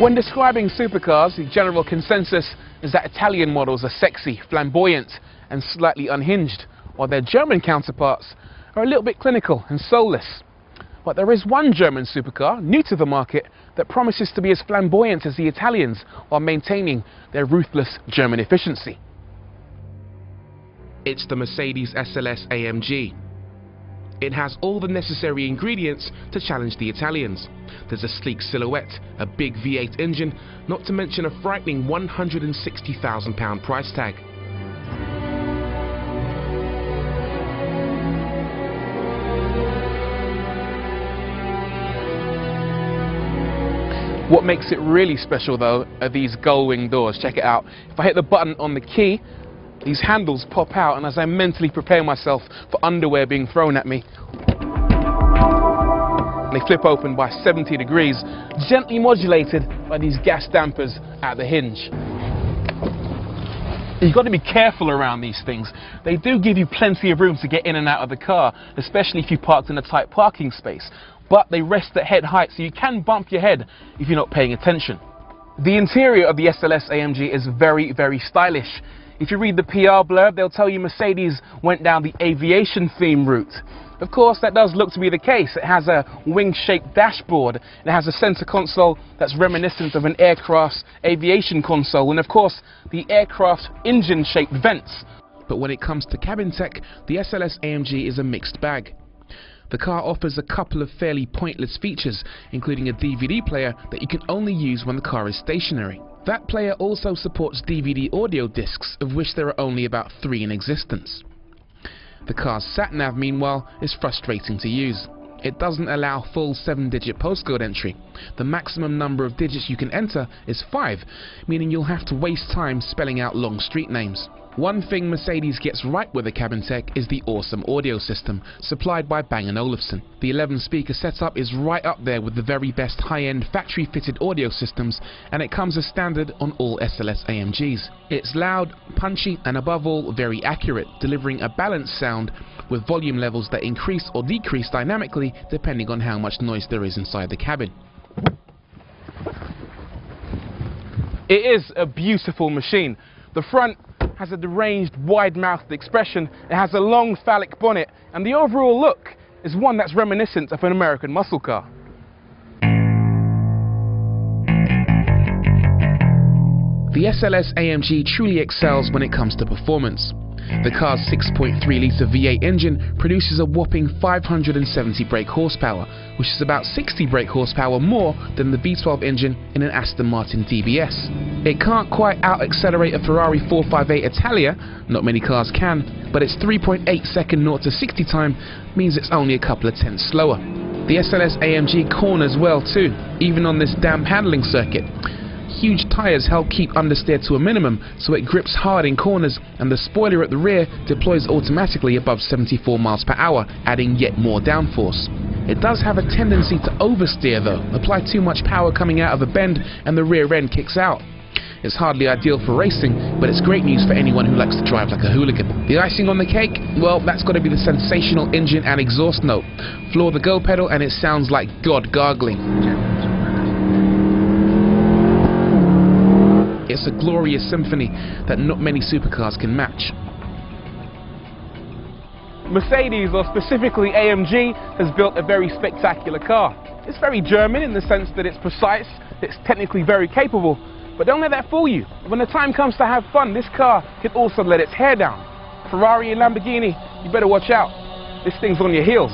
When describing supercars, the general consensus is that Italian models are sexy, flamboyant and slightly unhinged, while their German counterparts are a little bit clinical and soulless. But there is one German supercar, new to the market, that promises to be as flamboyant as the Italians while maintaining their ruthless German efficiency. It's the Mercedes SLS AMG. It has all the necessary ingredients to challenge the Italians. There's a sleek silhouette, a big V8 engine, not to mention a frightening £160,000 price tag. What makes it really special though are these gull-wing doors. Check it out. If I hit the button on the key, these handles pop out, and as I mentally prepare myself for underwear being thrown at me, they flip open by 70 degrees, gently modulated by these gas dampers at the hinge. You've got to be careful around these things. They do give you plenty of room to get in and out of the car, especially if you parked in a tight parking space. But they rest at head height, so you can bump your head if you're not paying attention. The interior of the SLS AMG is very, very stylish. If you read the PR blurb, they'll tell you Mercedes went down the aviation theme route. Of course, that does look to be the case. It has a wing-shaped dashboard, and it has a center console that's reminiscent of an aircraft's aviation console, and of course, the aircraft's engine-shaped vents. But when it comes to cabin tech, the SLS AMG is a mixed bag. The car offers a couple of fairly pointless features, including a DVD player that you can only use when the car is stationary. That player also supports DVD audio discs, of which there are only about 3 in existence. The car's sat-nav, meanwhile, is frustrating to use. It doesn't allow full 7-digit postcode entry. The maximum number of digits you can enter is 5, meaning you'll have to waste time spelling out long street names. One thing Mercedes gets right with the cabin tech is the awesome audio system, supplied by Bang & Olufsen. The 11-speaker setup is right up there with the very best high-end factory-fitted audio systems, and it comes as standard on all SLS AMGs. It's loud, punchy, and above all, very accurate, delivering a balanced sound with volume levels that increase or decrease dynamically depending on how much noise there is inside the cabin. It is a beautiful machine. The front has a deranged, wide-mouthed expression, it has a long phallic bonnet, and the overall look is one that's reminiscent of an American muscle car. The SLS AMG truly excels when it comes to performance. The car's 6.3-litre V8 engine produces a whopping 570 brake horsepower, which is about 60 brake horsepower more than the V12 engine in an Aston Martin DBS. It can't quite out-accelerate a Ferrari 458 Italia, not many cars can, but its 3.8-second 0-60 time means it's only a couple of tenths slower. The SLS AMG corners well too, even on this damp handling circuit. Huge tyres help keep understeer to a minimum, so it grips hard in corners, and the spoiler at the rear deploys automatically above 74 miles per hour, adding yet more downforce. It does have a tendency to oversteer though, apply too much power coming out of a bend and the rear end kicks out. It's hardly ideal for racing, but it's great news for anyone who likes to drive like a hooligan. The icing on the cake? Well, that's got to be the sensational engine and exhaust note. Floor the go pedal and it sounds like God gargling. It's a glorious symphony that not many supercars can match. Mercedes, or specifically AMG, has built a very spectacular car. It's very German in the sense that it's precise, it's technically very capable, but don't let that fool you. When the time comes to have fun, this car can also let its hair down. Ferrari and Lamborghini, you better watch out. This thing's on your heels.